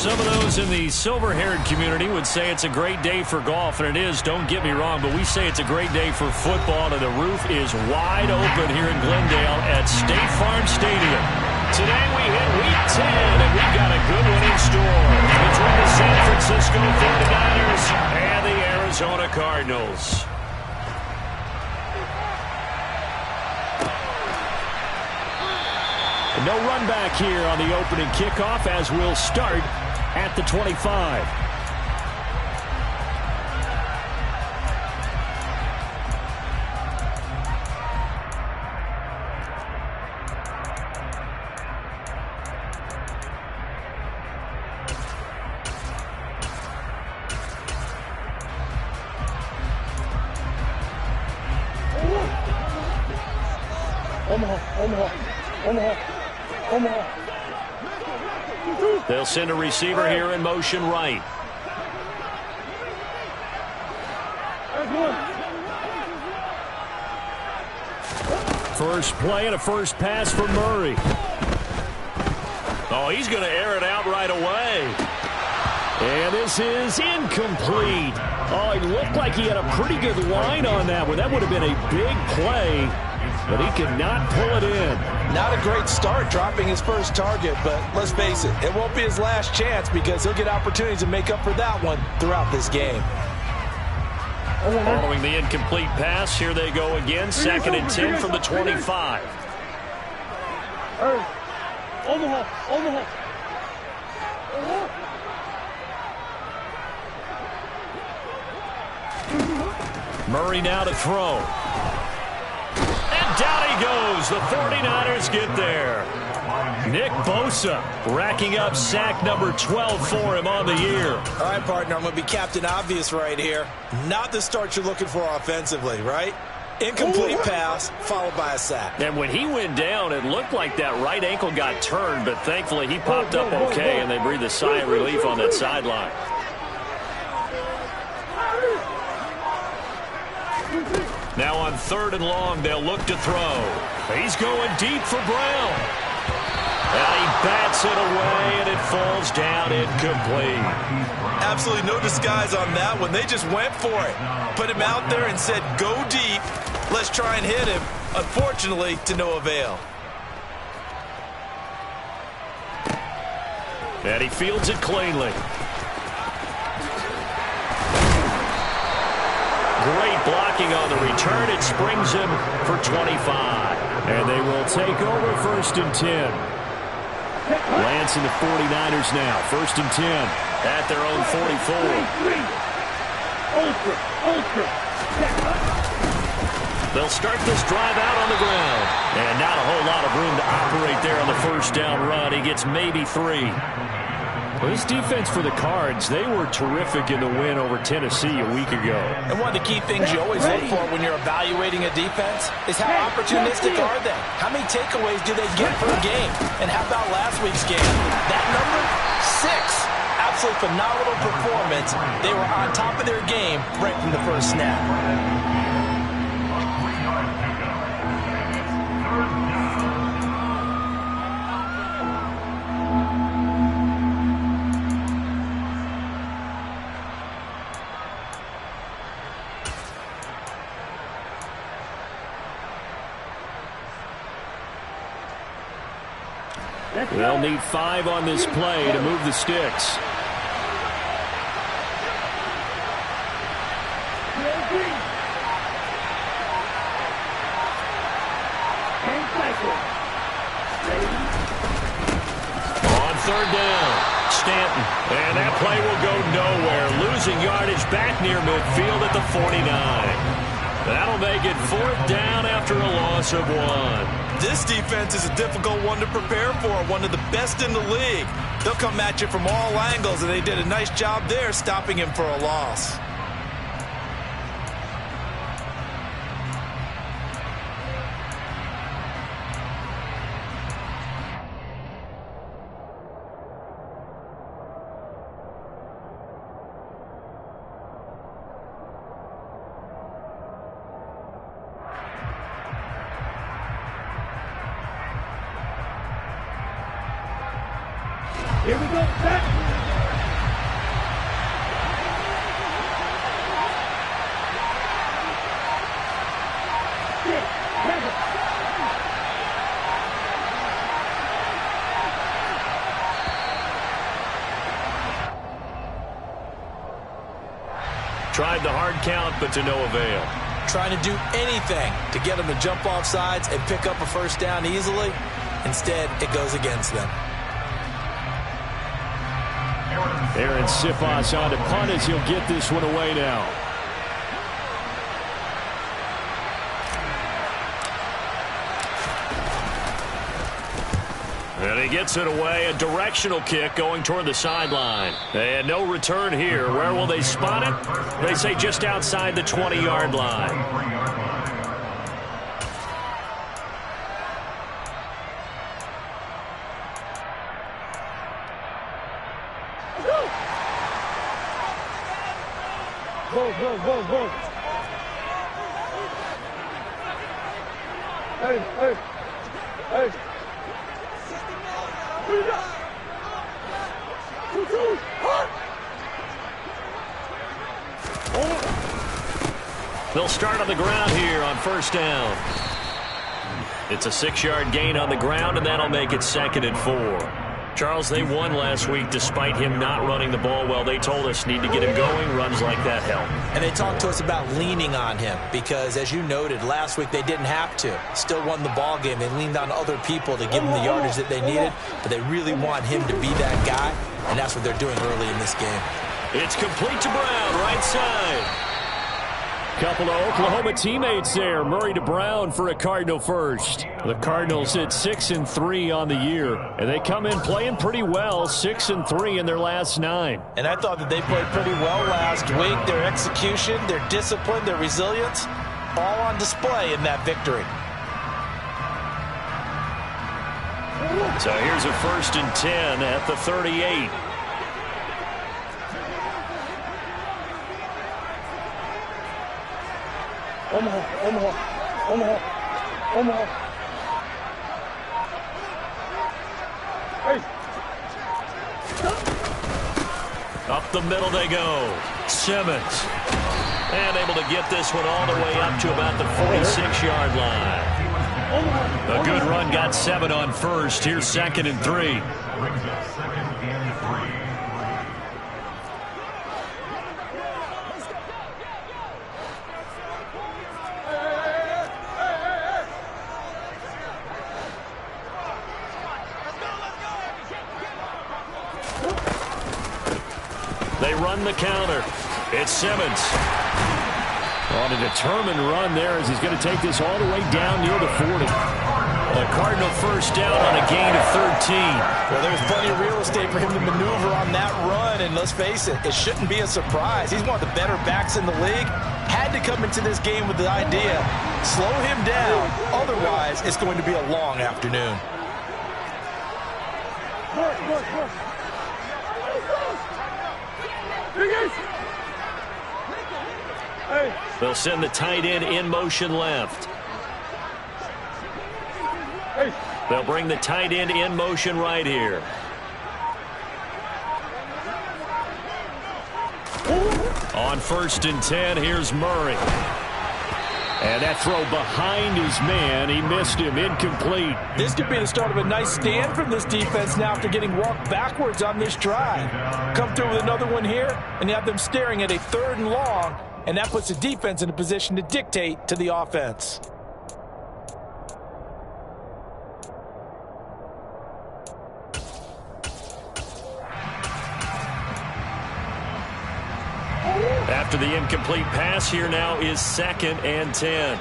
Some of those in the silver-haired community would say it's a great day for golf, and it is, don't get me wrong, but we say it's a great day for football, and the roof is wide open here in Glendale at State Farm Stadium. Today we hit Week 10, and we've got a good one in store between the San Francisco 49ers and the Arizona Cardinals. No run back here on the opening kickoff as we'll start at the 25. They'll send a receiver here in motion right. First play and a first pass for Murray. Oh, he's going to air it out right away. And this is incomplete. Oh, he looked like he had a pretty good line on that one. That would have been a big play, but he could not pull it in. Not a great start dropping his first target, but let's face it, it won't be his last chance because he'll get opportunities to make up for that one throughout this game. Following the incomplete pass, here they go again, 2nd and 10 from the 25. Murray now to throw. And down he goes. The 49ers get there. Nick Bosa racking up sack number 12 for him on the year. All right, partner, I'm going to be Captain Obvious right here. Not the start you're looking for offensively, right? Incomplete pass followed by a sack. And when he went down, it looked like that right ankle got turned, but thankfully he popped up okay, and they breathed a sigh of relief on that sideline. Now on 3rd and long, they'll look to throw. He's going deep for Brown. And he bats it away, and it falls down incomplete. Absolutely no disguise on that one. They just went for it. Put him out there and said, go deep. Let's try and hit him. Unfortunately, to no avail. And he fields it cleanly. Great blocking on the return. It springs him for 25. And they will take over 1st and 10. Lance and the 49ers now. 1st and 10 at their own 44. They'll start this drive out on the ground. And not a whole lot of room to operate there on the first down run. He gets maybe 3. Well, this defense for the Cards, they were terrific in the win over Tennessee a week ago. And one of the key things you always look for when you're evaluating a defense is how opportunistic are they? How many takeaways do they get per game? And how about last week's game? That number, 6. Absolutely phenomenal performance. They were on top of their game right from the first snap. They'll need 5 on this play to move the sticks. On 3rd down, Stanton. And that play will go nowhere. Losing yardage back near midfield at the 49. That'll make it 4th down after a loss of 1. This defense is a difficult one to prepare for, one of the best in the league. They'll come at you from all angles, and they did a nice job there stopping him for a loss. Here we go. Back. Tried the hard count, but to no avail. Trying to do anything to get them to jump off sides and pick up a first down easily. Instead, it goes against them. Aaron Sipos on to punt as he'll get this one away now. And he gets it away, a directional kick going toward the sideline. And no return here. Where will they spot it? They say just outside the 20-yard line. Go. Hey. They'll start on the ground here on first down. It's a 6-yard gain on the ground, and that'll make it 2nd and 4. Charles, they won last week despite him not running the ball well. They told us need to get him going. Runs like that help. And they talked to us about leaning on him because, as you noted, last week they didn't have to. Still won the ball game. They leaned on other people to give them the yardage that they needed, but they really want him to be that guy, and that's what they're doing early in this game. It's complete to Brown, right side. Couple of Oklahoma teammates there. Murray to Brown for a Cardinal first. The Cardinals at 6-3 on the year, and they come in playing pretty well, 6-3 in their last 9. And I thought that they played pretty well last week. Their execution, their discipline, their resilience, all on display in that victory. So here's a 1st and 10 at the 38. Omaha. Hey. Up the middle they go. Simmons. And able to get this one all the way up to about the 46-yard line. A good run, got 7 on first. Here's 2nd and 3. They run the counter. It's Simmons. On a determined run there as he's going to take this all the way down near the 40. A Cardinal first down on a gain of 13. Well, there's plenty of real estate for him to maneuver on that run, and let's face it, it shouldn't be a surprise. He's one of the better backs in the league. Had to come into this game with the idea, slow him down, otherwise it's going to be a long afternoon. They'll send the tight end in motion left. They'll bring the tight end in motion right here. On 1st and 10, here's Murray. And that throw behind his man. He missed him. Incomplete. This could be the start of a nice stand from this defense now after getting walked backwards on this drive. Come through with another one here, and you have them staring at a 3rd and long, and that puts the defense in a position to dictate to the offense. After the incomplete pass, here now is 2nd and 10.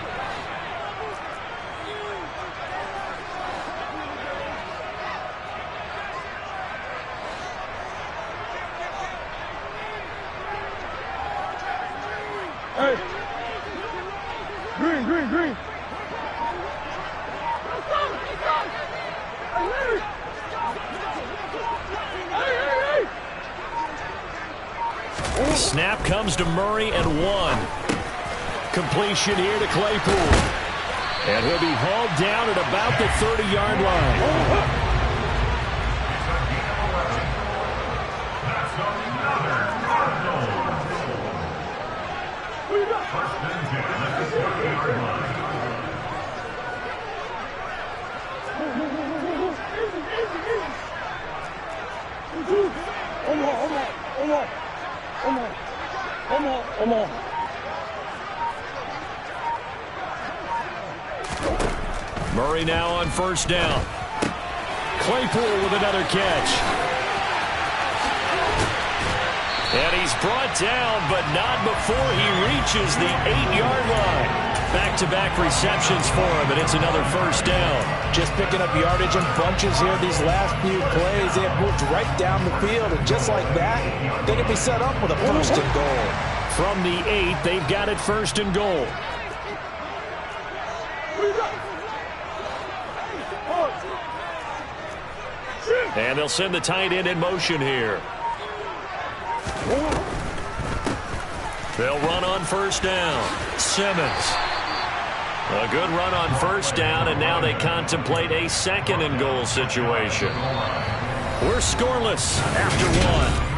Hey. Green. Snap comes to Murray and 1. Completion here to Claypool. And he'll be hauled down at about the 30-yard line. Omaha. Murray now on first down. Claypool with another catch. And he's brought down, but not before he reaches the 8-yard line. Back-to-back receptions for him, and it's another first down. Just picking up yardage in bunches here these last few plays. They have moved right down the field, and just like that, they can be set up with a first and goal. From the 8, they've got it first and goal. And they'll send the tight end in motion here. They'll run on first down. Simmons. A good run on first down, and now they contemplate a second and goal situation. We're scoreless after one.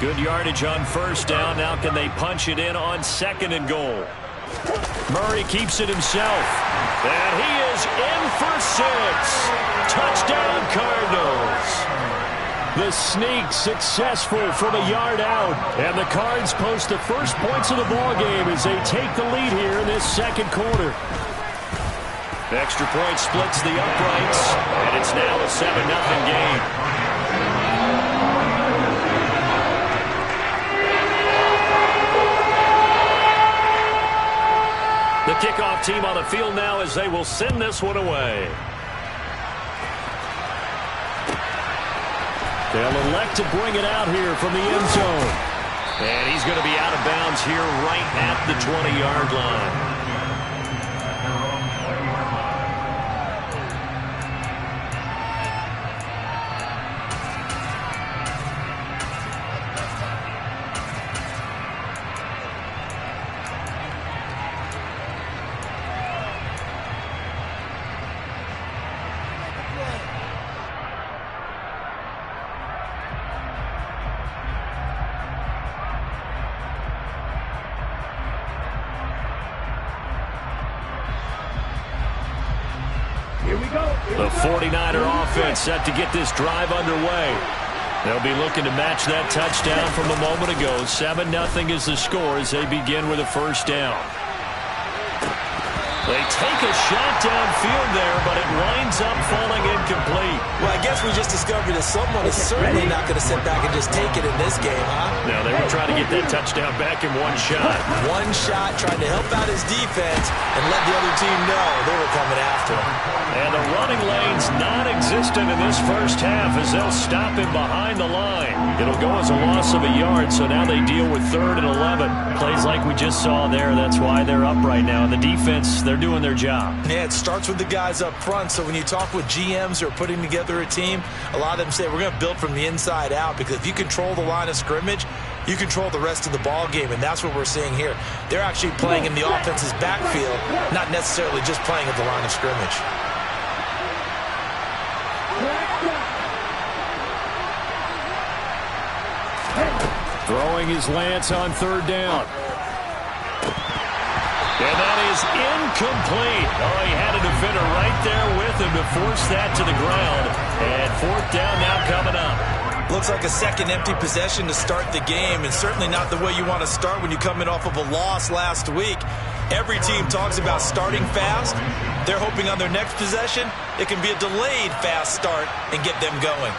Good yardage on first down. Now can they punch it in on second and goal? Murray keeps it himself. And he is in for 6. Touchdown Cardinals. The sneak successful from a yard out. And the Cards post the first points of the ball game as they take the lead here in this second quarter. The extra point splits the uprights. And it's now a 7-0 game. The kickoff team on the field now as they will send this one away. They'll elect to bring it out here from the end zone. And he's going to be out of bounds here right at the 20-yard line. The 49er offense set to get this drive underway. They'll be looking to match that touchdown from a moment ago. 7-0 is the score as they begin with a first down. They take a shot downfield there, but it winds up falling incomplete. Well, I guess we just discovered that someone is certainly not going to sit back and just take it in this game, huh? No, they were trying to get that touchdown back in one shot. One shot, trying to help out his defense and let the other team know they were coming after him. And the running lane's non-existent in this first half as they'll stop him behind the line. It'll go as a loss of a yard, so now they deal with 3rd and 11. Plays like we just saw there, that's why they're up right now. The defense, they're doing their job. Yeah, it starts with the guys up front, so when you talk with GMs who are putting together a team, a lot of them say we're going to build from the inside out, because if you control the line of scrimmage, you control the rest of the ball game, and that's what we're seeing here. They're actually playing in the offense's backfield, not necessarily just playing at the line of scrimmage. Throwing his Lance on 3rd down. And that is incomplete. Oh, he had a defender right there with him to force that to the ground. And 4th down now coming up. Looks like a second empty possession to start the game, and certainly not the way you want to start when you're coming off of a loss last week. Every team talks about starting fast. They're hoping on their next possession, it can be a delayed fast start and get them going.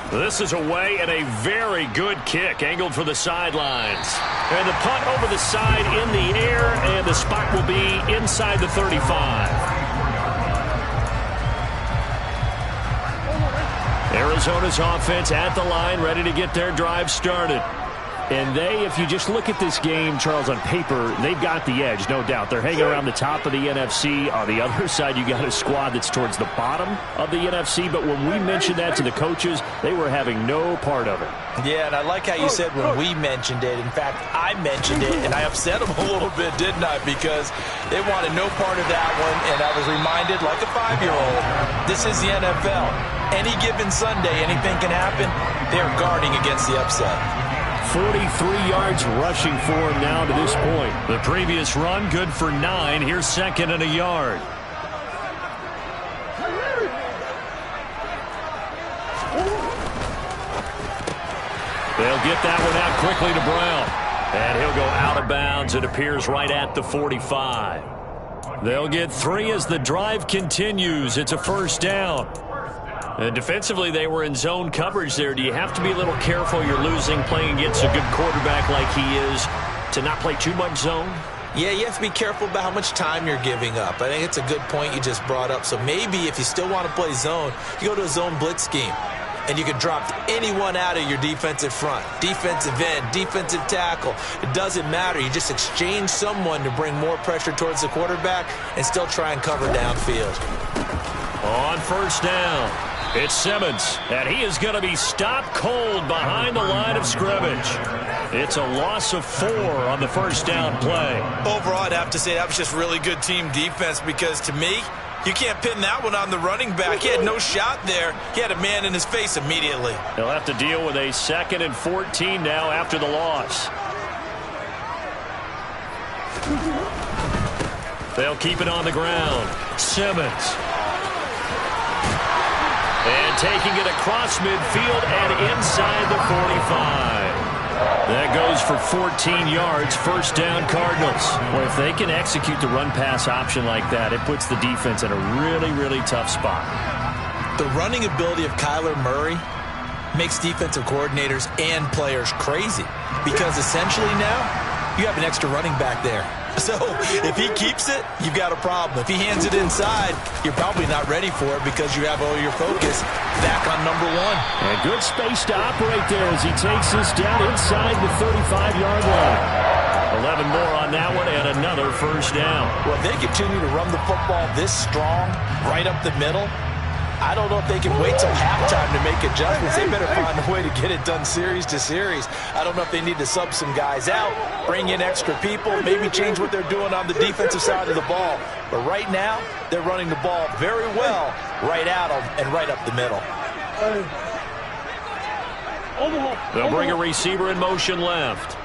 This is away and a very good kick angled for the sidelines. And the punt over the side in the air, and the spot will be inside the 35. Arizona's offense at the line, ready to get their drive started. And they, if you just look at this game, Charles, on paper, they've got the edge, no doubt. They're hanging around the top of the NFC. On the other side, you got a squad that's towards the bottom of the NFC. But when we mentioned that to the coaches, they were having no part of it. Yeah, and I like how you said when we mentioned it. In fact, I mentioned it, and I upset them a little bit, didn't I? Because they wanted no part of that one, and I was reminded, like a 5-year-old, this is the NFL. Any given Sunday, anything can happen. They're guarding against the upset. 43 yards rushing for him now to this point. The previous run, good for 9. Here's second and a yard. They'll get that one out quickly to Brown. And he'll go out of bounds. It appears right at the 45. They'll get 3 as the drive continues. It's a first down. And defensively, they were in zone coverage there. Do you have to be a little careful? You're losing, playing against a good quarterback like he is, to not play too much zone? Yeah, you have to be careful about how much time you're giving up. I think it's a good point you just brought up. So maybe if you still want to play zone, you go to a zone blitz scheme. And you can drop anyone out of your defensive front. Defensive end, defensive tackle. It doesn't matter. You just exchange someone to bring more pressure towards the quarterback and still try and cover downfield. On first down, it's Simmons. And he is going to be stopped cold behind the line of scrimmage. It's a loss of 4 on the first down play. Overall, I'd have to say that was just really good team defense because to me, you can't pin that one on the running back. He had no shot there. He had a man in his face immediately. They'll have to deal with a 2nd and 14 now after the loss. They'll keep it on the ground. Simmons. And taking it across midfield and inside the 45. That goes for 14 yards, first down Cardinals. Well, if they can execute the run-pass option like that, it puts the defense in a really, really tough spot. The running ability of Kyler Murray makes defensive coordinators and players crazy because essentially now you have an extra running back there. So if he keeps it, you've got a problem. If he hands it inside, you're probably not ready for it because you have all your focus back on number 1. And good space to operate there as he takes this down inside the 35-yard line. 11 more on that one and another first down. Well, if they continue to run the football this strong, right up the middle, I don't know if they can wait till halftime to make adjustments. They better find a way to get it done series to series. I don't know if they need to sub some guys out, bring in extra people, maybe change what they're doing on the defensive side of the ball. But right now, they're running the ball very well right at them and right up the middle. They'll bring a receiver in motion left.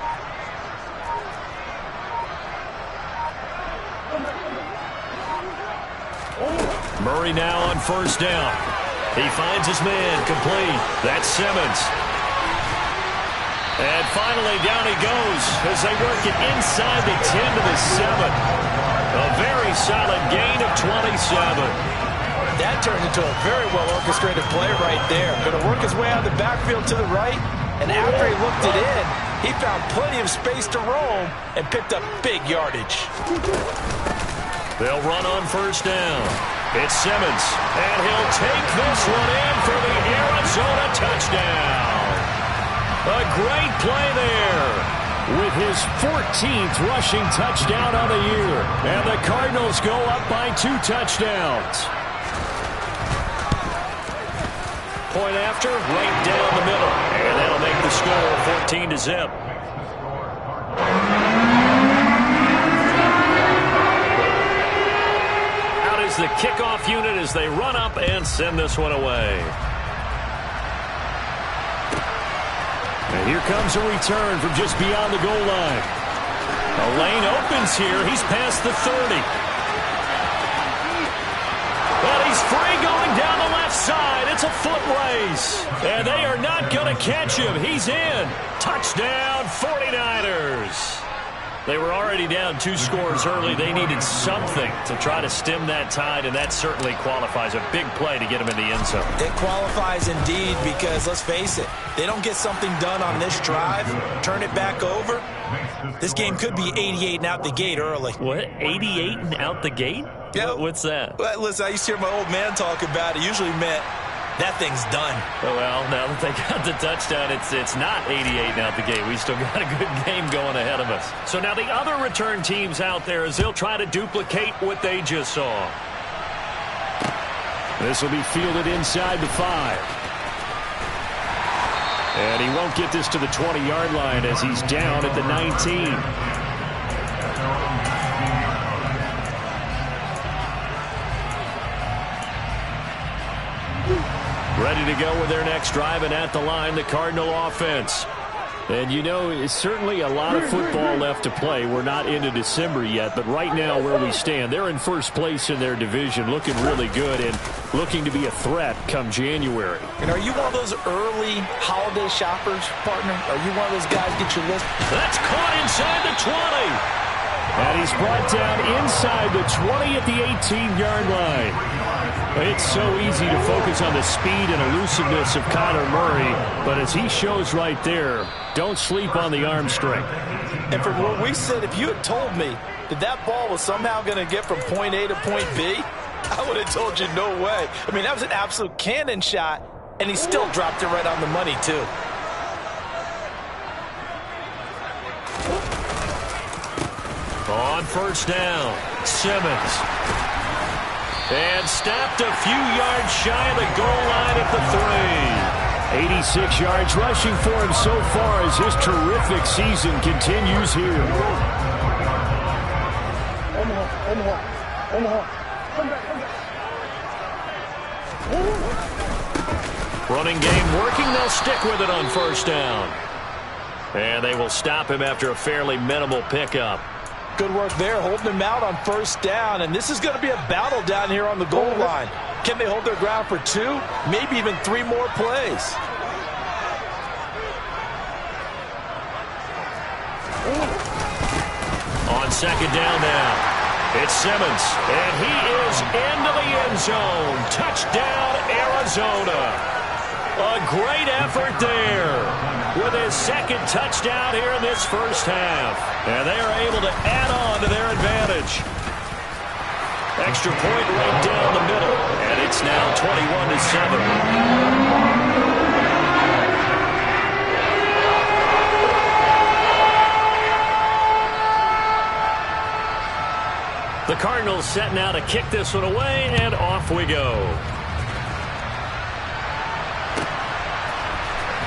Murray now on first down. He finds his man complete. That's Simmons. And finally down he goes as they work it inside the 10 to the 7. A very solid gain of 27. That turned into a very well-orchestrated play right there. Going to work his way out of the backfield to the right. And after he looked it in, he found plenty of space to roam and picked up big yardage. They'll run on first down. It's Simmons, and he'll take this one in for the Arizona touchdown. A great play there with his 14th rushing touchdown of the year. And the Cardinals go up by 2 touchdowns. Point after, right down the middle. And that'll make the score 14-0. The kickoff unit as they run up and send this one away. And here comes a return from just beyond the goal line. A lane opens here. He's past the 30. And he's free going down the left side. It's a foot race. And they are not going to catch him. He's in. Touchdown 49ers. They were already down 2 scores early. They needed something to try to stem that tide, and that certainly qualifies. A big play to get him in the end zone. It qualifies indeed because, let's face it, they don't get something done on this drive, turn it back over, this game could be 88 and out the gate early. What, 88 and out the gate? Yeah. What's that? Well, listen, I used to hear my old man talk about it. Usually meant that thing's done. Well, now that they got the touchdown, it's not 88 out the gate. We still got a good game going ahead of us. So now the other return teams out there as they'll try to duplicate what they just saw. This will be fielded inside the 5. And he won't get this to the 20-yard line as he's down at the 19. Ready to go with their next drive, and at the line, the Cardinal offense. And, you know, it's certainly a lot of football left to play. We're not into December yet, but right now where we stand, they're in first place in their division, looking really good and looking to be a threat come January. And are you one of those early holiday shoppers, partner? Are you one of those guys get your list? That's caught inside the 20. And he's brought down inside the 20 at the 18-yard line. It's so easy to focus on the speed and elusiveness of Kyler Murray, but as he shows right there, don't sleep on the arm strength. And from where we sit, if you had told me that ball was somehow going to get from point A to point B, I would have told you no way. I mean, that was an absolute cannon shot, and he still dropped it right on the money, too. On first down, Simmons. And stopped a few yards shy of the goal line at the 3. 86 yards rushing for him so far as his terrific season continues here. Running game working. They'll stick with it on first down. And they will stop him after a fairly minimal pickup. Good work there, holding him out on first down. And this is going to be a battle down here on the goal line. Can they hold their ground for 2, maybe even 3 more plays? On second down now, it's Simmons. And he is into the end zone. Touchdown, Arizona. A great effort there with his second touchdown here in this first half. And they are able to add on to their advantage. Extra point right down the middle. And it's now 21-7. The Cardinals set now to kick this one away, and off we go.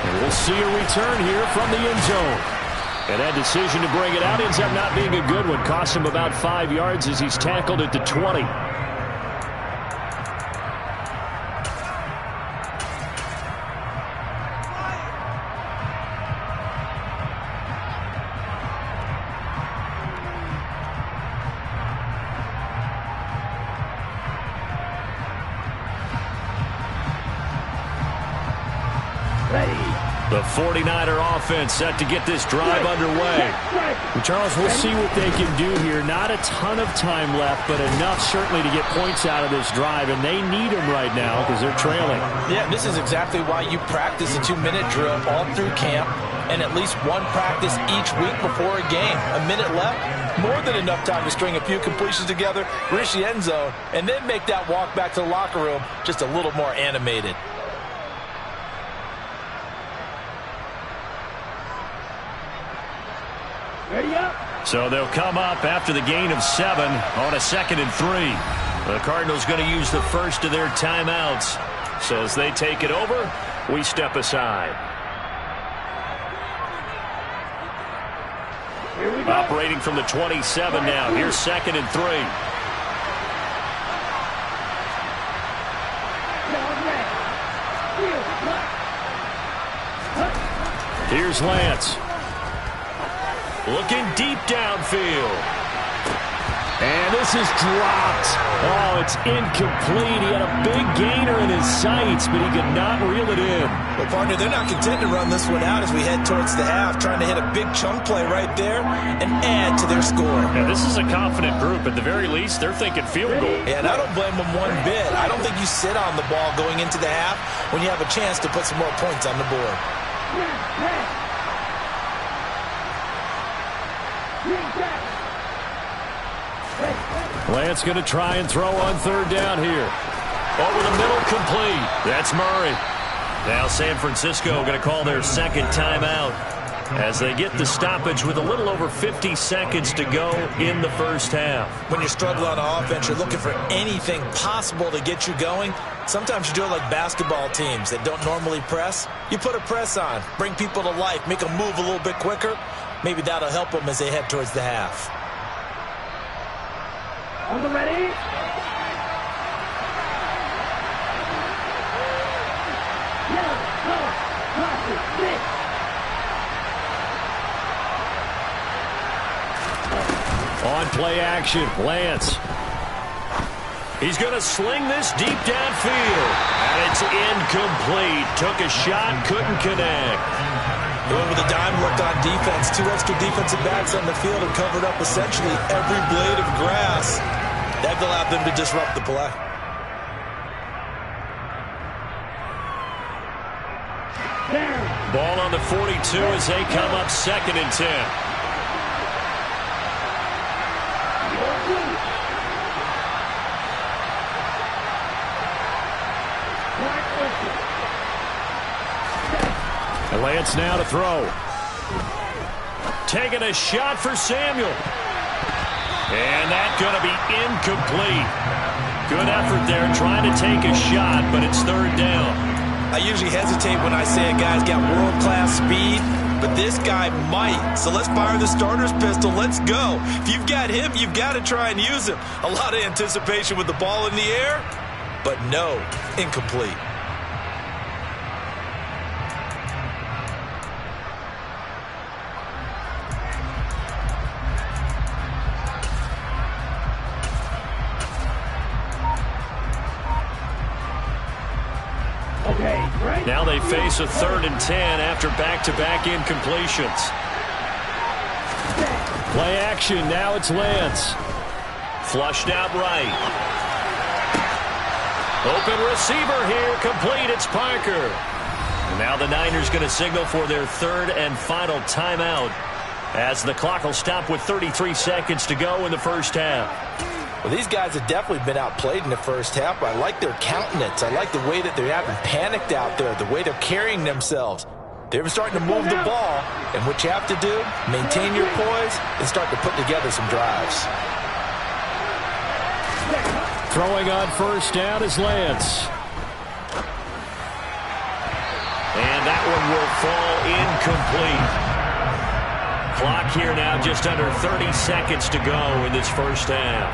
And we'll see a return here from the end zone. And that decision to bring it out ends up not being a good one. Cost him about 5 yards as he's tackled at the 20. The 49er offense set to get this drive underway. And Charles, we'll see what they can do here. Not a ton of time left, but enough certainly to get points out of this drive, and they need them right now because they're trailing. Yeah, this is exactly why you practice a 2-minute drill all through camp and at least one practice each week before a game. A minute left, more than enough time to string a few completions together, reach the end zone, and then make that walk back to the locker room just a little more animated. So they'll come up after the gain of 7 on a 2nd and 3. The Cardinals going to use the first of their timeouts. So as they take it over, we step aside. Operating from the 27 now. Here's 2nd and 3. Here's Lance. Looking deep downfield. And this is dropped. Oh, it's incomplete. He had a big gainer in his sights, but he could not reel it in. Well, partner, they're not content to run this one out as we head towards the half, trying to hit a big chunk play right there and add to their score. Yeah, this is a confident group. At the very least, they're thinking field goal. Yeah, and I don't blame them one bit. I don't think you sit on the ball going into the half when you have a chance to put some more points on the board. Lance going to try and throw on 3rd down here. Over the middle, incomplete. That's Murray. Now San Francisco going to call their second timeout as they get the stoppage with a little over 50 seconds to go in the first half. When you're struggling on offense, you're looking for anything possible to get you going. Sometimes you do it like basketball teams that don't normally press. You put a press on, bring people to life, make them move a little bit quicker. Maybe that'll help them as they head towards the half. On the ready? On play action, Lance. He's going to sling this deep downfield. And it's incomplete. Took a shot, couldn't connect. Going with a dime look on defense. 2 extra defensive backs on the field and covered up essentially every blade of grass. That allowed them to disrupt the play. Ball on the 42 as they come up 2nd and 10. Lance now to throw. Taking a shot for Samuel. And that's going to be incomplete. Good effort there trying to take a shot, but it's 3rd down. I usually hesitate when I say a guy's got world-class speed, but this guy might. So let's fire the starter's pistol. Let's go. If you've got him, you've got to try and use him. A lot of anticipation with the ball in the air, but no, incomplete. Now they face a 3rd and 10 after back-to-back incompletions. Play action. Now it's Lance. Flushed out right. Open receiver here. Complete. It's Parker. Now the Niners going to signal for their 3rd and final timeout as the clock will stop with 33 seconds to go in the first half. Well, these guys have definitely been outplayed in the first half, but I like their countenance. I like the way that they haven't panicked out there, the way they're carrying themselves. They're starting to move the ball, and what you have to do, maintain your poise and start to put together some drives. Throwing on first down is Lance. And that one will fall incomplete. Clock here now just under 30 seconds to go in this first half.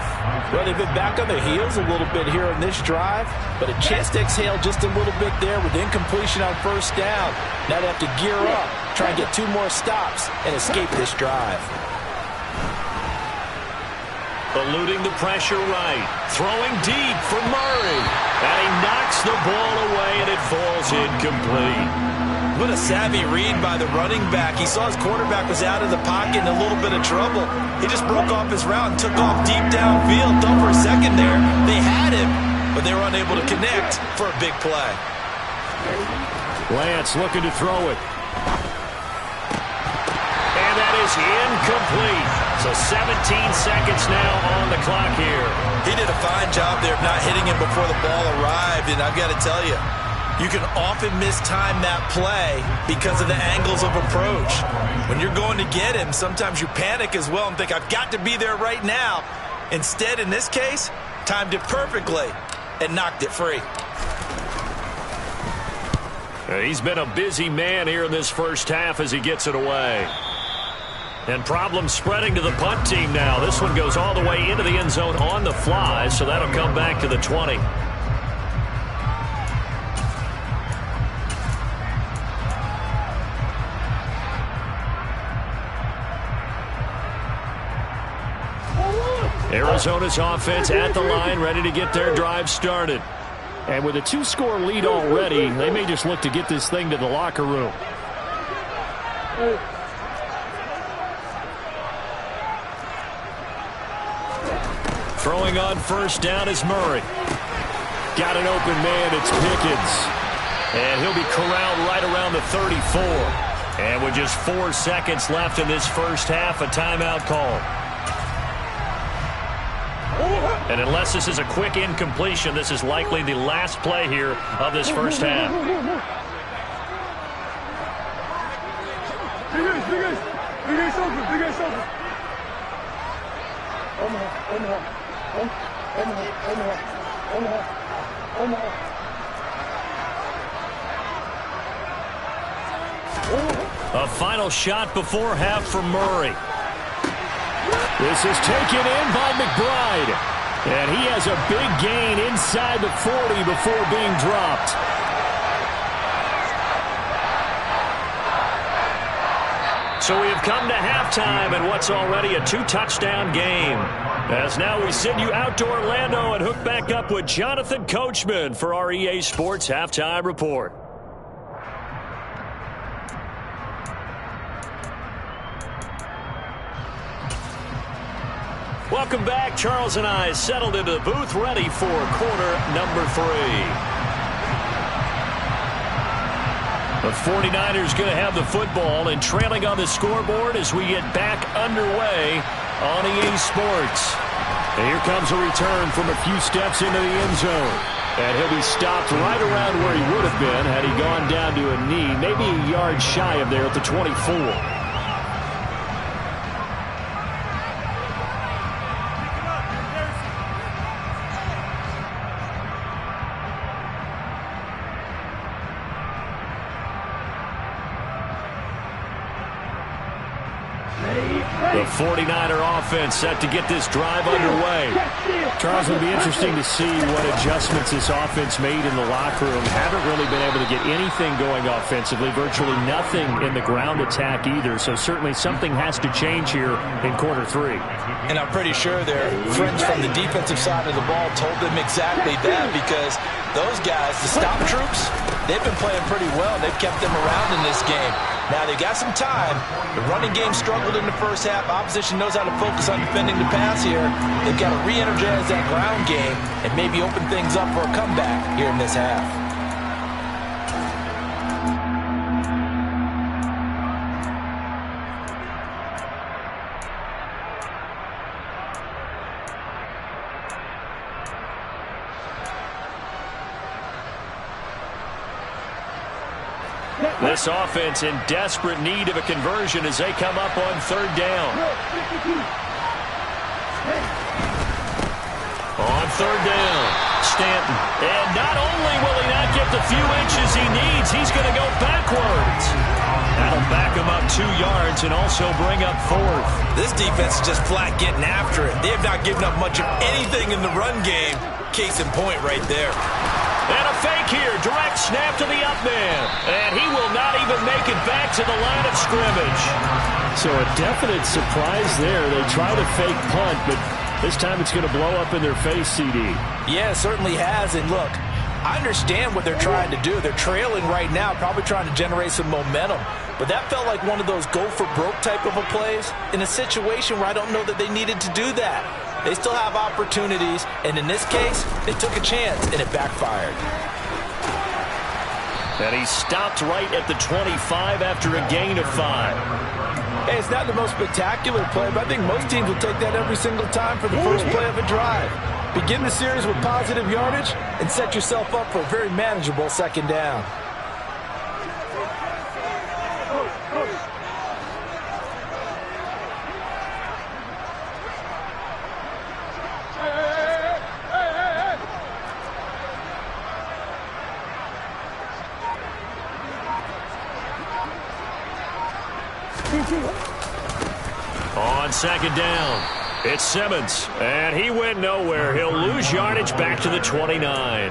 Well, they've been back on their heels a little bit here on this drive, but a chance to exhale just a little bit there with incompletion on first down. Now they have to gear up, try and get 2 more stops, and escape this drive. Eluding the pressure right. Throwing deep for Murray. And he knocks the ball away, and it falls incomplete. What a savvy read by the running back. He saw his quarterback was out of the pocket in a little bit of trouble. He just broke off his route and took off deep downfield. Thought for a second there they had him, but they were unable to connect for a big play. Lance looking to throw it. And that is incomplete. So 17 seconds now on the clock here. He did a fine job there of not hitting him before the ball arrived, and I've got to tell you, you can often mistime that play because of the angles of approach. When you're going to get him, sometimes you panic as well and think, I've got to be there right now. Instead, in this case, timed it perfectly and knocked it free. He's been a busy man here in this first half as he gets it away. And problems spreading to the punt team now. This one goes all the way into the end zone on the fly, so that'll come back to the 20. Arizona's offense at the line, ready to get their drive started. And with a 2-score lead already, they may just look to get this thing to the locker room. Throwing on first down is Murray. Got an open man, it's Pickens. And he'll be corralled right around the 34. And with just 4 seconds left in this first half, a timeout call. And unless this is a quick incompletion, this is likely the last play here of this first half. A final shot before half for Murray. This is taken in by McBride. And he has a big gain inside the 40 before being dropped. So we have come to halftime in what's already a 2-touchdown game. As now we send you out to Orlando and hook back up with Jonathan Coachman for our EA Sports Halftime Report. Welcome back. Charles and I settled into the booth ready for quarter number 3. The 49ers going to have the football and trailing on the scoreboard as we get back underway on EA Sports. And here comes a return from a few steps into the end zone. And he'll be stopped right around where he would have been had he gone down to a knee, maybe a yard shy of there at the 24. The 49er offense set to get this drive underway. Charles, it'll be interesting to see what adjustments this offense made in the locker room. Haven't really been able to get anything going offensively, virtually nothing in the ground attack either. So certainly something has to change here in quarter 3. And I'm pretty sure their friends from the defensive side of the ball told them exactly that, because those guys, the stop troops, they've been playing pretty well. They've kept them around in this game. Now they got some time. The running game struggled in the first half. Opposition knows how to focus on defending the pass here. They've got to re-energize that ground game and maybe open things up for a comeback here in this half. This offense in desperate need of a conversion as they come up on 3rd down. On 3rd down, Stanton. And not only will he not get the few inches he needs, he's going to go backwards. That'll back him up 2 yards and also bring up 4th. This defense is just flat getting after it. They have not given up much of anything in the run game. Case in point right there. And a fake here. Direct snap to the up man. And he will not even make it back to the line of scrimmage. So a definite surprise there. They try to fake punt, but this time it's going to blow up in their face, CD. Yeah, it certainly has. And look, I understand what they're trying to do. They're trailing right now, probably trying to generate some momentum. But that felt like one of those go-for-broke type of a plays in a situation where I don't know that they needed to do that. They still have opportunities, and in this case, they took a chance, and it backfired. And he stopped right at the 25 after a gain of 5. Hey, it's not the most spectacular play, but I think most teams will take that every single time for the first play of a drive. Begin the series with positive yardage and set yourself up for a very manageable 2nd down. On 2nd down, it's Simmons, and he went nowhere. He'll lose yardage back to the 29.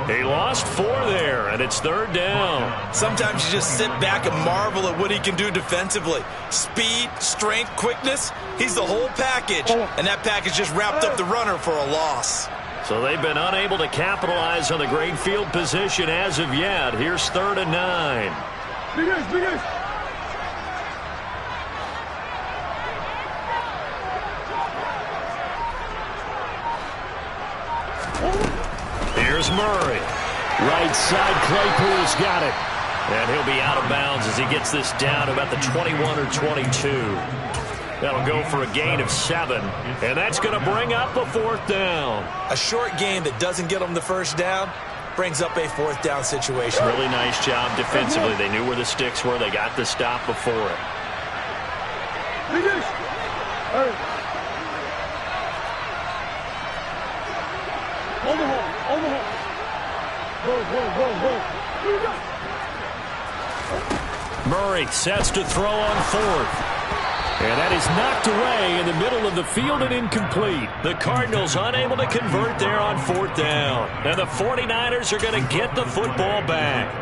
He lost 4 there, and it's 3rd down. Sometimes you just sit back and marvel at what he can do defensively. Speed, strength, quickness, he's the whole package, and that package just wrapped up the runner for a loss. So they've been unable to capitalize on the great field position as of yet. Here's 3rd and 9. Here's Murray. Right side, Claypool's got it. And he'll be out of bounds as he gets this down about the 21 or 22. That'll go for a gain of 7. And that's going to bring up a 4th down. A short game that doesn't get them the first down brings up a 4th down situation. Really nice job defensively. They knew where the sticks were. They got the stop before it. Murray sets to throw on 4th. And that is knocked away in the middle of the field and incomplete. The Cardinals unable to convert there on 4th down. And the 49ers are going to get the football back.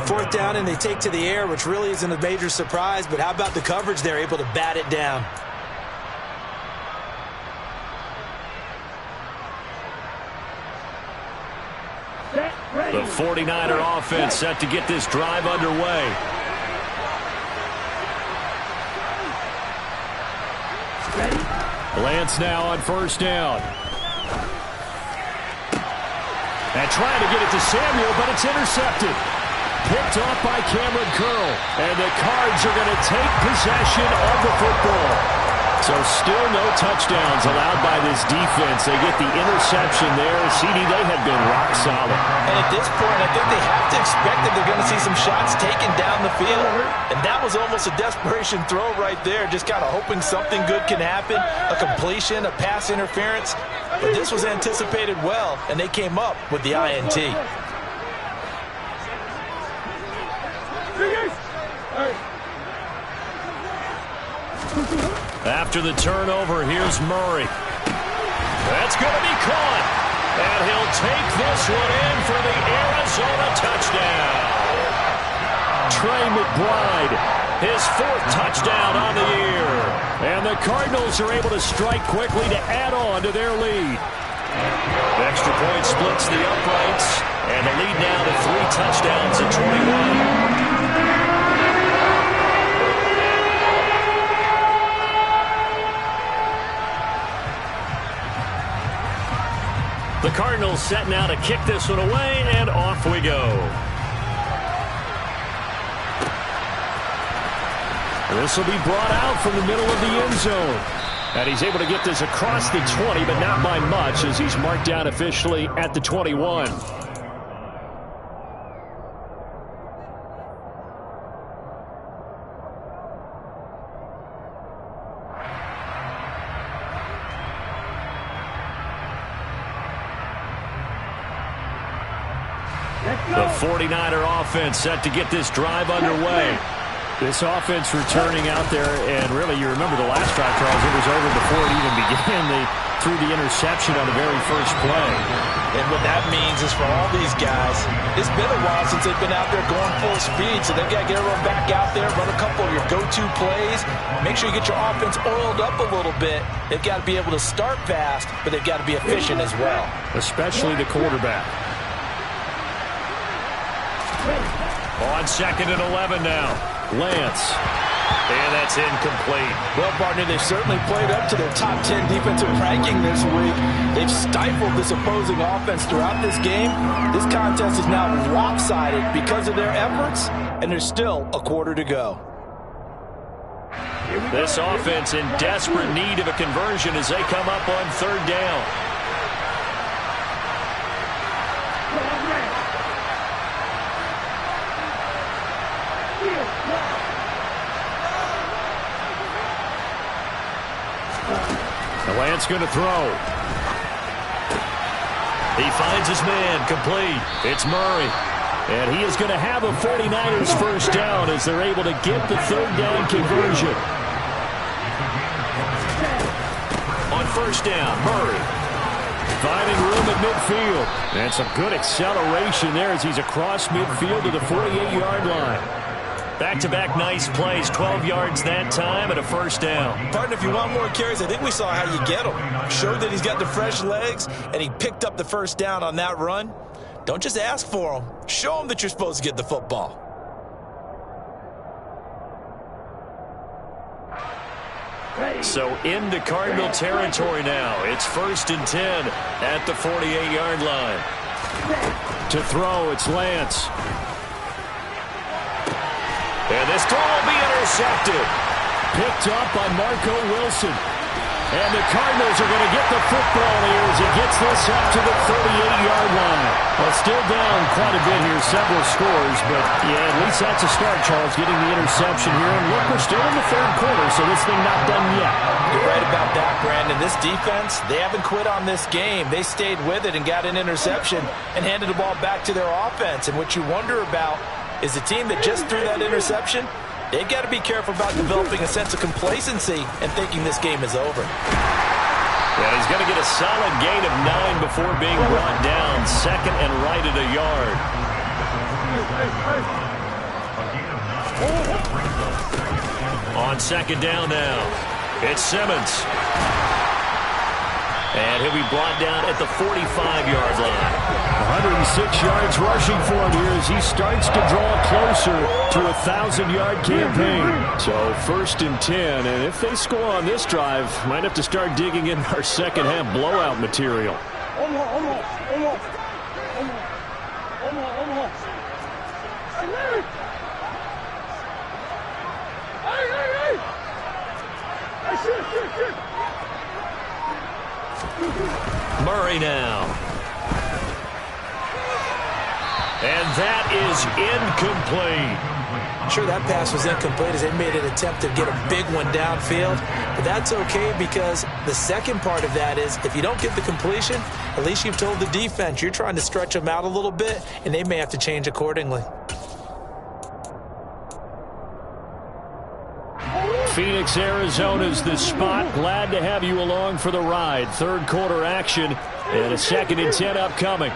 4th down, and they take to the air, which really isn't a major surprise. But how about the coverage? They're able to bat it down. The 49er offense set to get this drive underway. Lance now on 1st down. And trying to get it to Samuel, but it's intercepted. Picked off by Cameron Curl. And the Cards are going to take possession of the football. So still no touchdowns allowed by this defense. They get the interception there. CD, they have been rock solid. And at this point, I think they have to expect that they're going to see some shots taken down the field. And that was almost a desperation throw right there. Just kind of hoping something good can happen. A completion, a pass interference. But this was anticipated well, and they came up with the INT. After the turnover, here's Murray. That's going to be caught. And he'll take this one in for the Arizona touchdown. Trey McBride, his 4th touchdown on the year. And the Cardinals are able to strike quickly to add on to their lead. The extra point splits the uprights. And the lead now to 3 touchdowns at 21. The Cardinals set now to kick this one away, and off we go. This will be brought out from the middle of the end zone. And he's able to get this across the 20, but not by much, as he's marked down officially at the 21. The 49er offense set to get this drive underway. This offense returning out there, and really, you remember the last drive, Charles, it was over before it even began. They threw the interception on the very first play. And what that means is for all these guys, it's been a while since they've been out there going full speed, so they've got to get everyone back out there, run a couple of your go-to plays, make sure you get your offense oiled up a little bit. They've got to be able to start fast, but they've got to be efficient as well. Especially the quarterback. On 2nd and 11 now. Lance. And that's incomplete. Well, partner, they've certainly played up to their top 10 defensive ranking this week. They've stifled this opposing offense throughout this game. This contest is now lopsided because of their efforts, and there's still a quarter to go. This offense in desperate need of a conversion as they come up on 3rd down. Lance going to throw. He finds his man, complete. It's Murray. And he is going to have a 49ers first down as they're able to get the 3rd down conversion. On 1st down, Murray. Finding room at midfield. And some good acceleration there as he's across midfield to the 48-yard line. Back-to-back nice plays, 12 yards that time and a first down. Partner, if you want more carries, I think we saw how you get him. Showed that he's got the fresh legs, and he picked up the first down on that run. Don't just ask for him. Show him that you're supposed to get the football. So into Cardinal territory now. It's 1st and 10 at the 48-yard line. To throw, it's Lance. And this throw will be intercepted. Picked up by Marco Wilson. And the Cardinals are going to get the football here as he gets this up to the 38-yard line. Well, still down quite a bit here, several scores, but yeah, at least that's a start, Charles, getting the interception here. And look, we're still in the third quarter, so this thing not done yet. You're right about that, Brandon. This defense, they haven't quit on this game. They stayed with it and got an interception and handed the ball back to their offense. And what you wonder about is the team that just threw that interception, they've got to be careful about developing a sense of complacency and thinking this game is over. Yeah, he's going to get a solid gain of 9 before being brought down. Second and right at a yard. On second down now, it's Simmons. And he'll be brought down at the 45-yard line. 106 yards rushing for him here as he starts to draw closer to a 1,000-yard campaign. So 1st and 10, and if they score on this drive, might have to start digging in our second-half blowout material. Murray now. And that is incomplete. Sure, that pass was incomplete as they made an attempt to get a big one downfield. But that's okay because the second part of that is if you don't get the completion, at least you've told the defense you're trying to stretch them out a little bit, and they may have to change accordingly. Phoenix, Arizona's the spot. Glad to have you along for the ride. Third quarter action and a 2nd and 10 upcoming.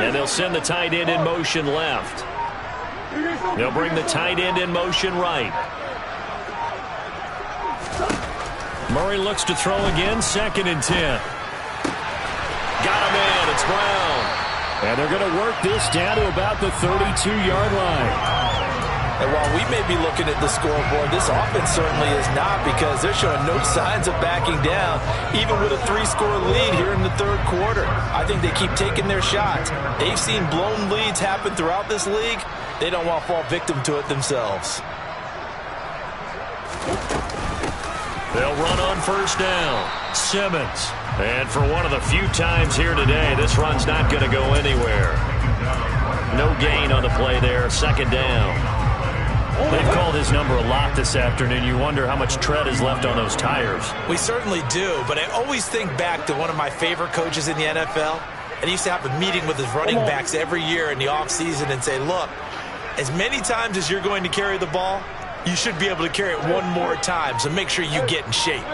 And they'll send the tight end in motion left. They'll bring the tight end in motion right. Murray looks to throw again. 2nd and 10. Got him in. It's Brown. And they're going to work this down to about the 32-yard line. And while we may be looking at the scoreboard, this offense certainly is not because they're showing no signs of backing down, even with a 3-score lead here in the third quarter. I think they keep taking their shots. They've seen blown leads happen throughout this league. They don't want to fall victim to it themselves. They'll run on 1st down. Simmons. And for one of the few times here today, this run's not going to go anywhere. No gain on the play there. 2nd down. They've called his number a lot this afternoon. You wonder how much tread is left on those tires. We certainly do, but I always think back to one of my favorite coaches in the NFL. And he used to have a meeting with his running backs every year in the offseason and say, look, as many times as you're going to carry the ball, you should be able to carry it one more time, so make sure you get in shape.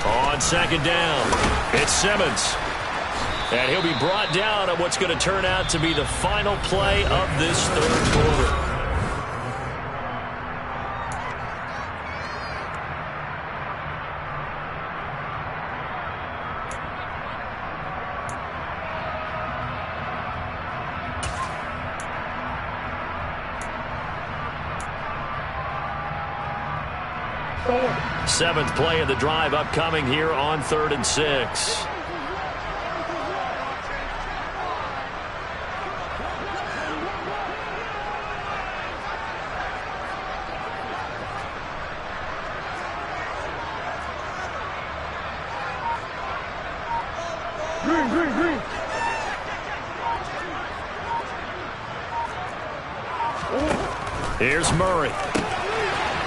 On 2nd down, it's Simmons. And he'll be brought down on what's going to turn out to be the final play of this third quarter. Seventh play of the drive upcoming here on 3rd and 6. Green. Here's Murray.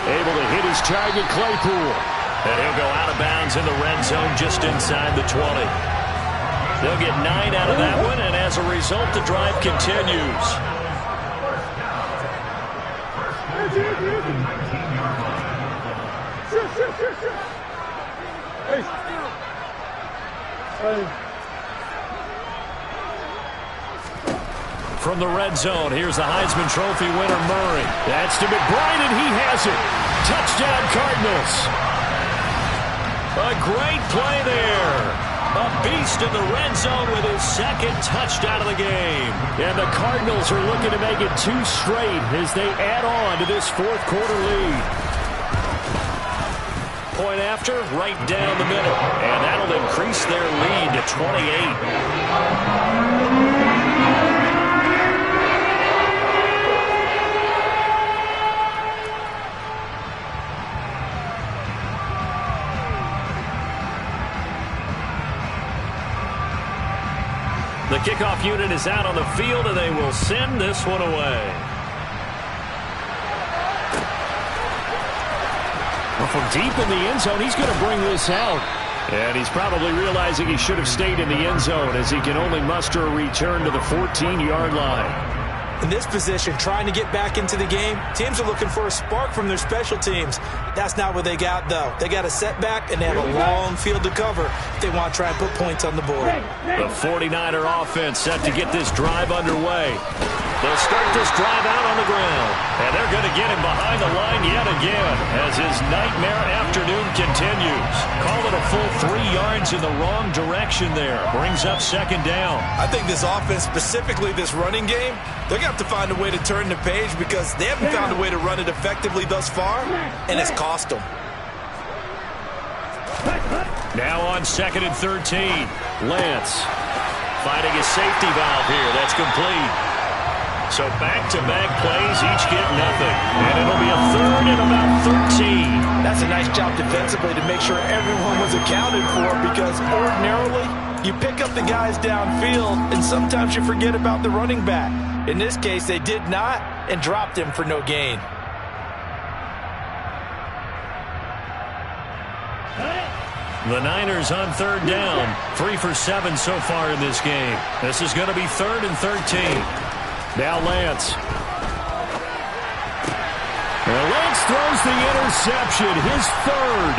Able to hit his target, Claypool. And he'll go out of bounds in the red zone just inside the 20. They'll get 9 out of that one, and as a result, the drive continues. From the red zone, here's the Heisman Trophy winner, Murray. That's to McBride, and he has it. Touchdown, Cardinals. A great play there. A beast in the red zone with his second touchdown of the game. And the Cardinals are looking to make it 2 straight as they add on to this fourth quarter lead. Point after, right down the middle. And that'll increase their lead to 28. The kickoff unit is out on the field, and they will send this one away. Well, from deep in the end zone, he's going to bring this out. And he's probably realizing he should have stayed in the end zone as he can only muster a return to the 14-yard line. In this position, trying to get back into the game, teams are looking for a spark from their special teams. That's not what they got, though. They got a setback, and they have a long field to cover if they want to try and put points on the board. The 49er offense set to get this drive underway. They'll start this drive out on the ground, and they're going to get him behind the line yet again as his nightmare afternoon continues. Call it a full 3 yards in the wrong direction there. Brings up second down. I think this offense, specifically this running game, they're going to have to find a way to turn the page because they haven't found a way to run it effectively thus far, and it's cost them. Now on 2nd and 13, Lance finding a safety valve here. That's complete. So back-to-back plays, each get nothing. And it'll be a 3rd and about 13. That's a nice job defensively to make sure everyone was accounted for because ordinarily you pick up the guys downfield and sometimes you forget about the running back. In this case, they did not and dropped him for no gain. The Niners on 3rd down. 3 for 7 so far in this game. This is going to be 3rd and 13. Now Lance. And Lance throws the interception, his 3rd.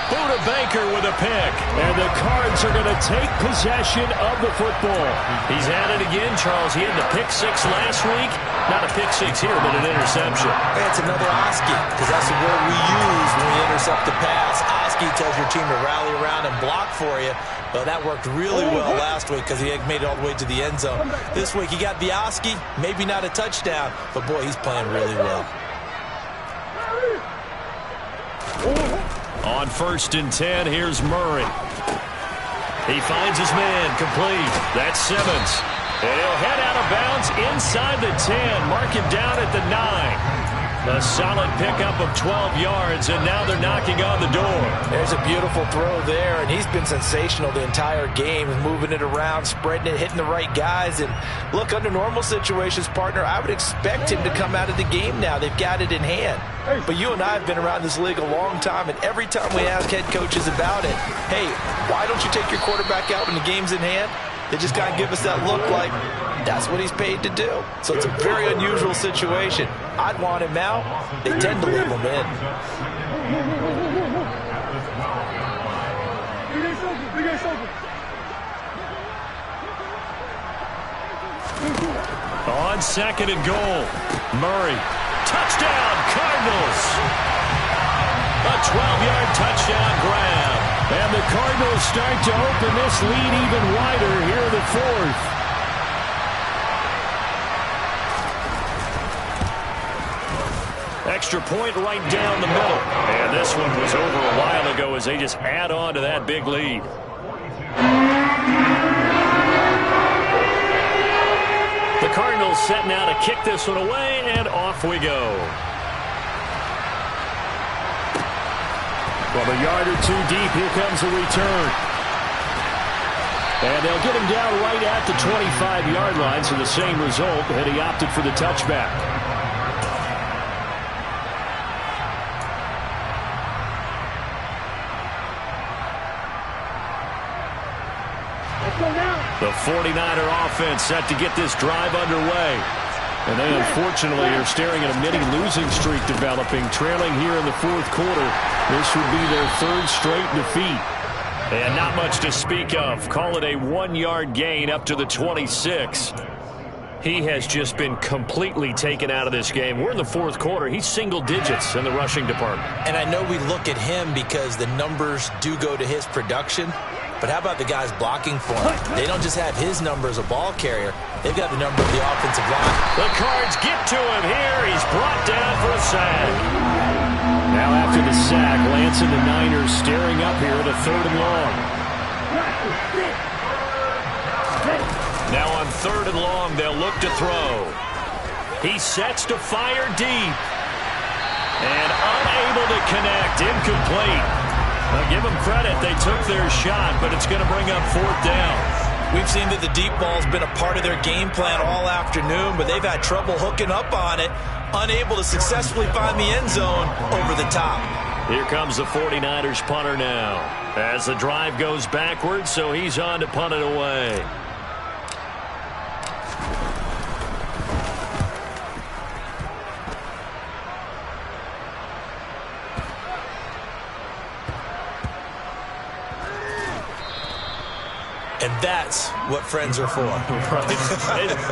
Buda Baker with a pick. And the Cards are going to take possession of the football. He's at it again, Charles. He had the pick 6 last week. Not a pick 6 here, but an interception. It's another Oski, because that's the word we use when we intercept the pass. Oski tells your team to rally around and block for you. Well, that worked really well last week because he had made it all the way to the end zone. This week he got the Oski, maybe not a touchdown, but boy, he's playing really well. On 1st and 10, here's Murray. He finds his man complete. That's Simmons. And he'll head out of bounds inside the 10. Mark him down at the 9. A solid pickup of 12 yards, and now they're knocking on the door. There's a beautiful throw there, and he's been sensational the entire game, moving it around, spreading it, hitting the right guys. And look, under normal situations, partner, I would expect him to come out of the game now. They've got it in hand. But you and I have been around this league a long time, and every time we ask head coaches about it, hey, why don't you take your quarterback out when the game's in hand? They just kind of give us that look like that's what he's paid to do. So it's a very unusual situation. I'd want him out. They tend to leave him in. On 2nd and goal, Murray. Touchdown, Cardinals. A 12-yard touchdown grab. And the Cardinals start to open this lead even wider here in the 4th. Extra point right down the middle. And this one was over a while ago as they just add on to that big lead. The Cardinals set now to kick this one away, and off we go. Well, a yard or 2 deep, here comes the return. And they'll get him down right at the 25-yard line, so the same result, and he opted for the touchback. The 49er offense set to get this drive underway. And they unfortunately are staring at a mini losing streak developing, trailing here in the 4th quarter. This would be their 3rd straight defeat. And not much to speak of. Call it a 1-yard gain up to the 26. He has just been completely taken out of this game. We're in the 4th quarter. He's single digits in the rushing department. And I know we look at him because the numbers do go to his production. But how about the guys blocking for him? They don't just have his number as a ball carrier. They've got the number of the offensive line. The Cards get to him here. He's brought down for a sack. Now after the sack, Lance and the Niners staring up here at a 3rd and long. Now on 3rd and long, they'll look to throw. He sets to fire deep. And unable to connect. Incomplete. Now give them credit. They took their shot, but it's going to bring up 4th down. We've seen that the deep ball's been a part of their game plan all afternoon, but they've had trouble hooking up on it, unable to successfully find the end zone over the top. Here comes the 49ers punter now. As the drive goes backwards, so he's on to punt it away. And that's what friends are for. Right.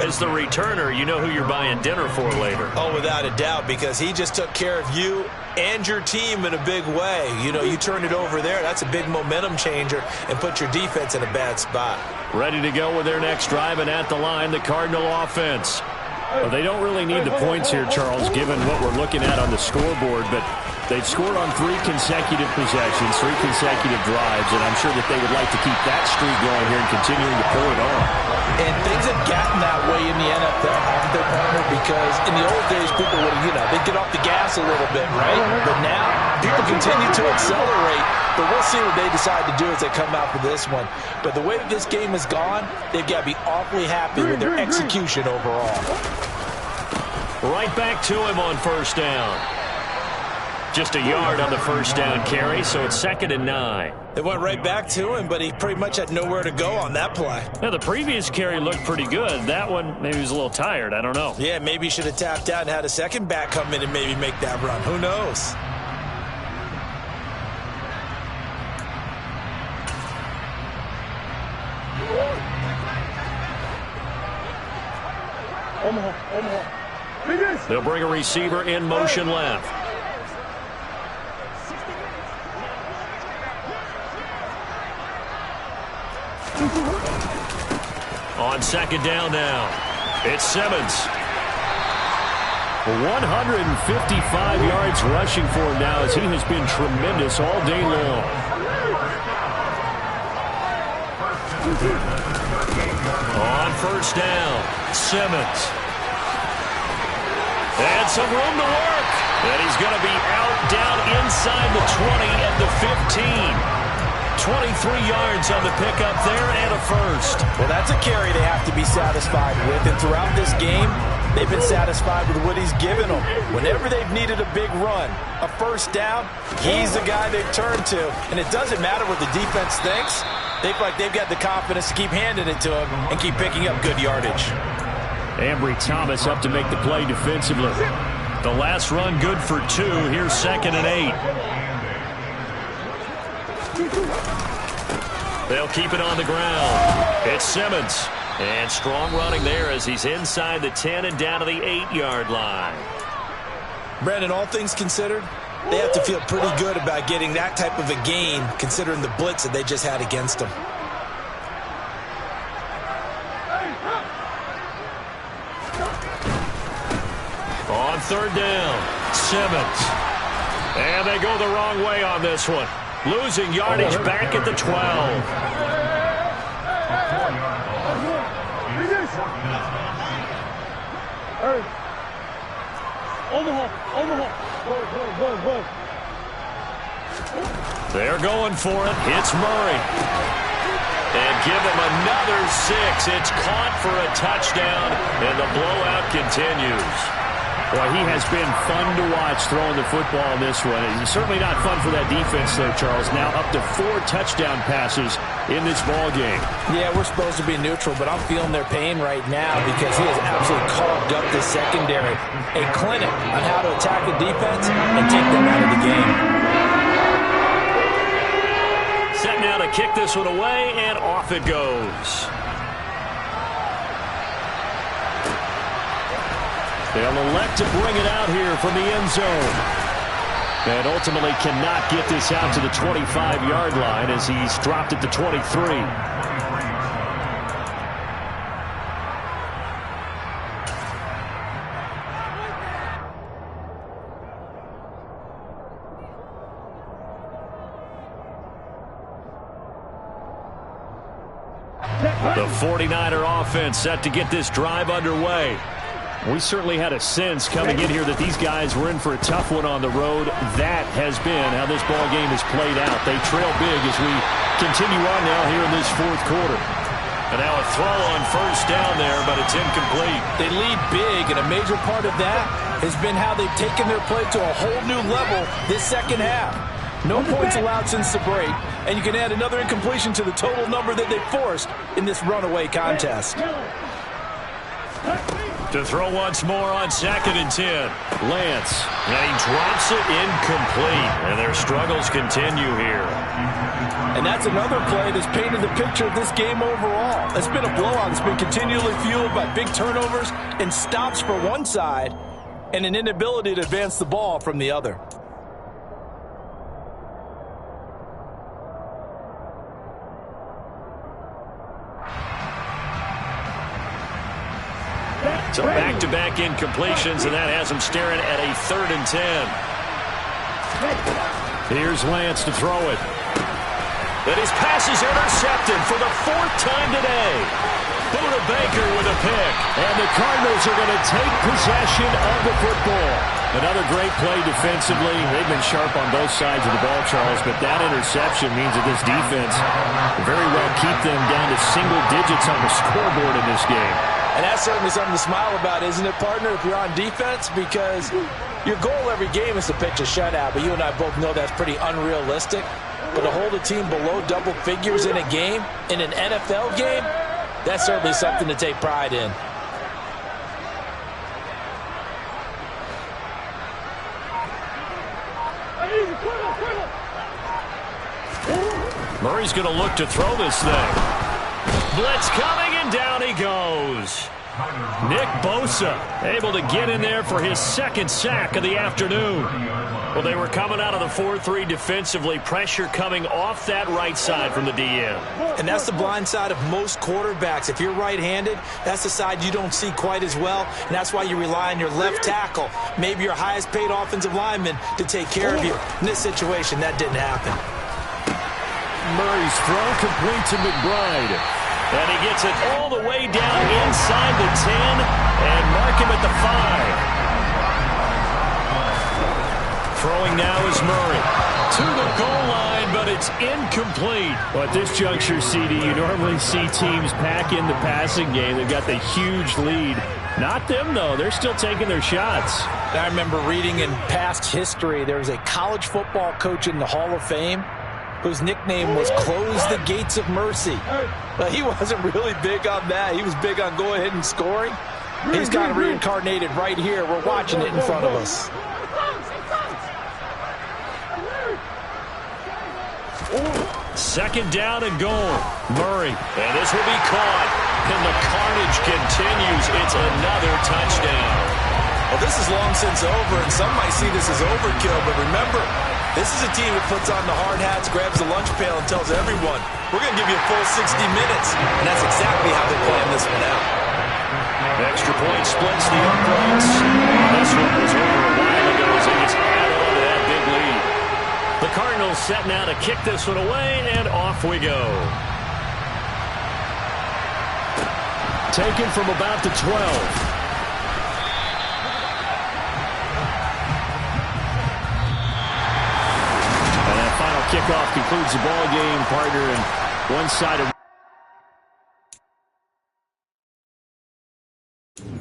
As the returner, you know who you're buying dinner for later. Oh, without a doubt, because he just took care of you and your team in a big way. You know, you turned it over there. That's a big momentum changer and put your defense in a bad spot. Ready to go with their next drive, and at the line, the Cardinal offense. Well, they don't really need the points here, Charles, given what we're looking at on the scoreboard, but they've scored on 3 consecutive possessions, 3 consecutive drives, and I'm sure that they would like to keep that streak going here and continuing to pull it on. And things have gotten that way in the NFL, haven't they, partner? Because in the old days, people would, they'd get off the gas a little bit, right? But now, people continue to accelerate, but we'll see what they decide to do as they come out for this one. But the way that this game has gone, they've got to be awfully happy with their execution overall. Right back to him on 1st down. Just a yard on the 1st down carry, so it's 2nd and 9. They went right back to him, but he pretty much had nowhere to go on that play. Now, the previous carry looked pretty good. That one, maybe he was a little tired. I don't know. Yeah, maybe he should have tapped out and had a second back come in and maybe make that run. Who knows? They'll bring a receiver in motion left. On 2nd down now, it's Simmons. 155 yards rushing for him now as he has been tremendous all day long. On 1st down, Simmons. And some room to work. And he's going to be out down inside the 20 at the 15. 23 yards on the pickup there and a first. Well, that's a carry they have to be satisfied with. And throughout this game, they've been satisfied with what he's given them. Whenever they've needed a big run, a 1st down, he's the guy they've turned to. And it doesn't matter what the defense thinks. They feel like they've got the confidence to keep handing it to him and keep picking up good yardage. Ambry Thomas up to make the play defensively. The last run good for 2. Here's 2nd and 8. They'll keep it on the ground. It's Simmons. And strong running there as he's inside the 10 and down to the 8-yard line. Brandon, all things considered, they have to feel pretty good about getting that type of a gain considering the blitz that they just had against them. On 3rd down, Simmons. And they go the wrong way on this one. Losing yardage back at the 12. They're going for it. It's Murray. And give him another 6. It's caught for a touchdown, and the blowout continues. Well, he has been fun to watch throwing the football in this one. It's certainly not fun for that defense, though, Charles. Now up to 4 touchdown passes in this ball game. Yeah, we're supposed to be neutral, but I'm feeling their pain right now because he has absolutely carved up the secondary. A clinic on how to attack the defense and take them out of the game. Set now to kick this one away, and off it goes. They'll elect to bring it out here from the end zone. And ultimately cannot get this out to the 25-yard line as he's dropped at the 23. The 49er offense set to get this drive underway. We certainly had a sense coming in here that these guys were in for a tough one on the road. That has been how this ball game has played out. They trail big as we continue on now here in this fourth quarter. And now a throw on first down there, but it's incomplete. They lead big, and a major part of that has been how they've taken their play to a whole new level this second half. No points allowed since the break, and you can add another incompletion to the total number that they forced in this runaway contest. To throw once more on 2nd and 10. Lance. And he drops it incomplete. And their struggles continue here. And that's another play that's painted the picture of this game overall. It's been a blowout. It's been continually fueled by big turnovers and stops for one side and an inability to advance the ball from the other. So back-to-back incompletions, and that has him staring at a 3rd and 10. Here's Lance to throw it. And his pass is intercepted for the 4th time today. Buda Baker with a pick. And the Cardinals are going to take possession of the football. Another great play defensively. They've been sharp on both sides of the ball, Charles, but that interception means that this defense very well keep them down to single digits on the scoreboard in this game. And that's certainly something to smile about, isn't it, partner, if you're on defense? Because your goal every game is to pitch a shutout, but you and I both know that's pretty unrealistic. But to hold a team below double figures in a game, in an NFL game, that's certainly something to take pride in. Murray's going to look to throw this thing. Blitz coming, and down he goes. Nick Bosa able to get in there for his 2nd sack of the afternoon. Well, they were coming out of the 4-3 defensively. Pressure coming off that right side from the DM. And that's the blind side of most quarterbacks. If you're right-handed, that's the side you don't see quite as well. And that's why you rely on your left tackle, maybe your highest-paid offensive lineman, to take care of you. In this situation, that didn't happen. Murray's throw complete to McBride. And he gets it all the way down inside the 10 and mark him at the 5. Throwing now is Murray. To the goal line, but it's incomplete. Well, at this juncture, CD, you normally see teams pack in the passing game. They've got the huge lead. Not them, though. They're still taking their shots. I remember reading in past history, there was a college football coach in the Hall of Fame whose nickname was Close the Gates of Mercy. But he wasn't really big on that. He was big on go ahead and scoring. He's kind of reincarnated right here. We're watching it in front of us. Second down and goal. Murray. And this will be caught. And the carnage continues. It's another touchdown. Well, this is long since over, and some might see this as overkill, but remember, this is a team that puts on the hard hats, grabs the lunch pail, and tells everyone, we're going to give you a full 60 minutes. And that's exactly how they're playing this one out. Extra point splits the uprights. This one was over a while ago as they just added on to that big lead. The Cardinals set now to kick this one away, and off we go. Taken from about the 12. Kickoff concludes the ball game, partner, and one side of